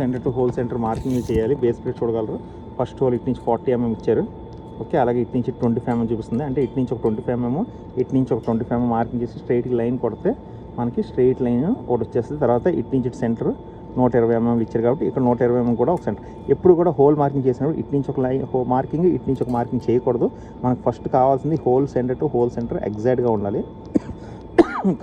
Centre to whole centre marking చేయాలి. Base plate చూడగలరు. First whole ఇటు నుంచి 40 mm ఇచ్చారు. ఓకే, అలాగే ఇటు నుంచి 25 mm చూపిస్తుంది. అంటే ఇటు నుంచి ఒక 25 mm, ఇటు నుంచి ఒక 25 mm మార్కింగ్ చేసి స్ట్రైట్ లైన్ కొడితే మనకి స్ట్రైట్ లైన్ ఒకటి వచ్చేస్తుంది. తర్వాత ఇటు నుంచి ఇటు సెంటర్ 120 mm ఇచ్చారు కాబట్టి ఇక్కడ 120 mm కూడా ఒక సెంటర్. ఎప్పుడు కూడా హోల్ మార్కింగ్ చేసినప్పుడు ఇటు నుంచి ఒక లైన్ మార్కింగ్, ఇటు నుంచి ఒక మార్కింగ్ చేయకూడదు. మనకు ఫస్ట్ కావాల్సింది whole centre to whole centre ఎగ్జాక్ట్గా ఉండాలి.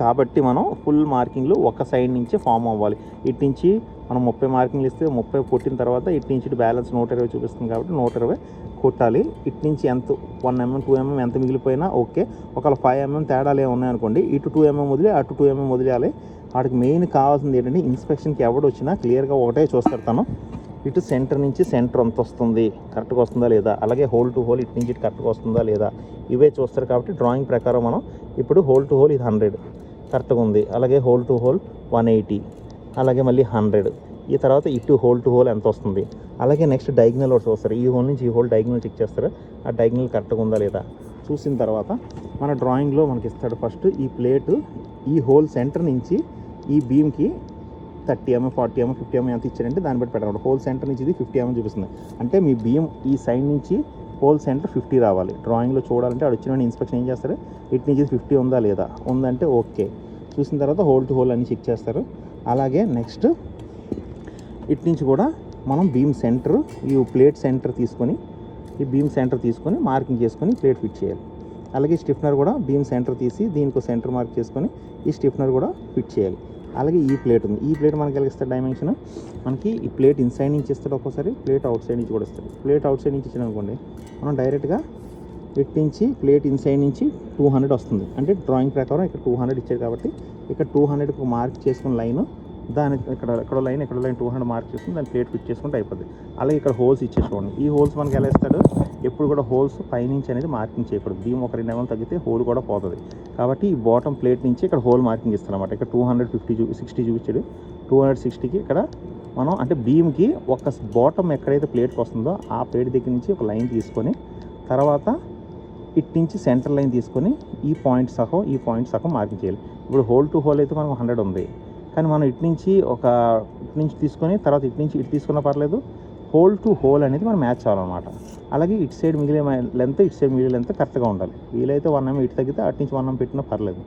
కాబట్టి మనం ఫుల్ మార్కింగ్లు ఒక సైడ్ నుంచి ఫామ్ అవ్వాలి. ఇటు నుంచి మనం 30 మార్కింగ్లు ఇస్తే 30 కొట్టిన తర్వాత ఇటు నుంచి ఇటు బ్యాలెన్స్ 120 చూపిస్తుంది కాబట్టి 120 కొట్టాలి. ఇటు నుంచి ఎంత 1 mm 2 mm ఎంత మిగిలిపోయినా ఓకే. ఒకవేళ 5 mm తేడాలు ఏమి ఉన్నాయనుకోండి, ఇటు 2 mm వదిలి అటు 2 mm వదిలేయాలి. వాటికి మెయిన్ కావాల్సింది ఏంటంటే ఇన్స్పెక్షన్కి ఎవడు వచ్చినా క్లియర్గా ఒకటే చూస్తాను, ఇటు సెంటర్ నుంచి సెంటర్ ఎంత వస్తుంది, కరెక్ట్గా వస్తుందా లేదా, అలాగే హోల్ టు హోల్ ఇటు నుంచి ఇటు కరెక్ట్గా వస్తుందా లేదా, ఇవే చూస్తారు. కాబట్టి డ్రాయింగ్ ప్రకారం మనం ఇప్పుడు హోల్ టు హోల్ ఇది 100 కరెక్ట్గా ఉంది, అలాగే హోల్ టు హోల్ 180, అలాగే మళ్ళీ 100. ఈ తర్వాత ఇటు హోల్ టు హోల్ ఎంత వస్తుంది, అలాగే నెక్స్ట్ డయాగ్నల్ ఒకటి చూస్తారు. ఈ హోల్ నుంచి ఈ హోల్ డయాగ్నల్ చెక్ చేస్తారు. ఆ డయాగ్నల్ కరెక్ట్గా ఉందా లేదా చూసిన తర్వాత మన డ్రాయింగ్లో మనకి ఇస్తాడు. ఫస్ట్ ఈ ప్లేటు ఈ హోల్ సెంటర్ నుంచి ఈ బీమ్కి 30 mm 40 mm 50 mm ఎంత ఇచ్చారంటే దాన్ని బట్టి పెట్టాలి. హోల్ సెంటర్ నుంచి ఇది 50 mm చూపిస్తుంది. అంటే మీ బీమ్ ఈ సైడ్ నుంచి హోల్ సెంటర్ 50 రావాలి. డ్రాయింగ్లో చూడాలంటే అక్కడ వచ్చిన ఇన్స్పెక్షన్ ఏం చేస్తారు, ఇటు నుంచి 50 ఉందా లేదా, ఉందంటే ఓకే. చూసిన తర్వాత హోల్ టు హోల్ అన్ని చెక్ చేస్తారు. అలాగే నెక్స్ట్ ఇటు నుంచి కూడా మనం బీమ్ సెంటర్ ఈ ప్లేట్ సెంటర్ తీసుకొని ఈ బీమ్ సెంటర్ తీసుకొని మార్కింగ్ చేసుకొని ప్లేట్ ఫిట్ చేయాలి. అలాగే స్టిఫ్నర్ కూడా బీమ్ సెంటర్ తీసి దీనికి సెంటర్ మార్క్ చేసుకొని ఈ స్టిఫ్నర్ కూడా ఫిట్ చేయాలి. అలాగే ఈ ప్లేట్ ఉంది. ఈ ప్లేట్ మనకి ఎలా ఇస్తాడు డైమెన్షన్, మనకి ఈ ప్లేట్ ఇన్సైడ్ నుంచి ఇస్తాడు, ఒక్కోసారి ప్లేట్ అవుట్ సైడ్ నుంచి కూడా ఇస్తాడు. ప్లేట్ అవుట్ సైడ్ నుంచి ఇచ్చాడు అనుకోండి, మనం డైరెక్ట్గా ఇటు నుంచి ప్లేట్ ఇన్సైడ్ నుంచి 200 వస్తుంది. అంటే డ్రాయింగ్ ప్రకారం ఇక్కడ 200 ఇచ్చాడు కాబట్టి ఇక్కడ 200కు మార్క్ చేసుకున్న లైన్, దాని ఇక్కడ లైన్ 200 మార్క్ చేసుకుని దాన్ని ప్లేట్ ఫిట్ చేసుకుంటే అయిపోద్ది. అలాగే ఇక్కడ హోల్స్ ఇచ్చేసుకోండి. ఈ హోల్స్ మనకి ఎలా ఇస్తాడు, ఎప్పుడు కూడా హోల్స్ పైనుంచి అనేది మార్కింగ్ చేయకూడదు. బీమ్ ఒక 2 mm తగ్గితే హోల్ కూడా పోతుంది. కాబట్టి ఈ బాటమ్ ప్లేట్ నుంచి ఇక్కడ హోల్ మార్కింగ్ ఇస్తాను అనమాట. ఇక్కడ 260 చూపించాడు. 260కి ఇక్కడ మనం అంటే బీమ్కి ఒక బాటమ్ ఎక్కడైతే ప్లేట్కి వస్తుందో ఆ ప్లేట్ దగ్గర నుంచి ఒక లైన్ తీసుకొని తర్వాత ఇటు నుంచి సెంటర్ లైన్ తీసుకొని ఈ పాయింట్ సహం మార్కింగ్ చేయాలి. ఇప్పుడు హోల్ టు హోల్ అయితే మనకు 100 ఉంది, కానీ మనం ఇటు నుంచి తీసుకొని తర్వాత ఇటు నుంచి ఇటు తీసుకున్నా పర్లేదు. హోల్ టు హోల్ అనేది మనం మ్యాచ్ అవ్వాలన్నమాట. అలాగే ఇటు సైడ్ మిగిలే లెంత్ ఇటు సైడ్ మిగిలే లెంత్ కరెక్ట్గా ఉండాలి. వీలైతే 1 mm ఇటు తగ్గితే అటు నుంచి 1 mm పెట్టినా పర్లేదు.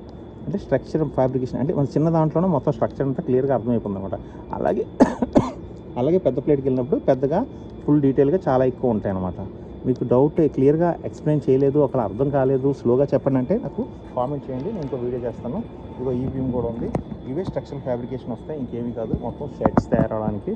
అంటే స్ట్రక్చర్ ఫ్యాబ్రికేషన్ అంటే మన చిన్న దాంట్లోనే మొత్తం స్ట్రక్చర్ అంతా క్లియర్గా అర్థమైపోతుంది అనమాట. అలాగే పెద్ద ప్లేట్కి వెళ్ళినప్పుడు పెద్దగా ఫుల్ డీటెయిల్గా చాలా ఎక్కువ ఉంటాయి అన్నమాట. మీకు డౌట్ క్లియర్గా ఎక్స్ప్లెయిన్ చేయలేదు, అక్కడ అర్థం కాలేదు, స్లోగా చెప్పండి అంటే నాకు కామెంట్ చేయండి, నేను ఇంకో వీడియో చేస్తాను. ఇదిగో ఈ బీమ్ కూడా ఉంది. ఇవే స్ట్రక్చరల్ ఫ్యాబ్రికేషన్ వస్తాయి, ఇంకేమీ కాదు. మొత్తం సెట్స్ తయారవడానికి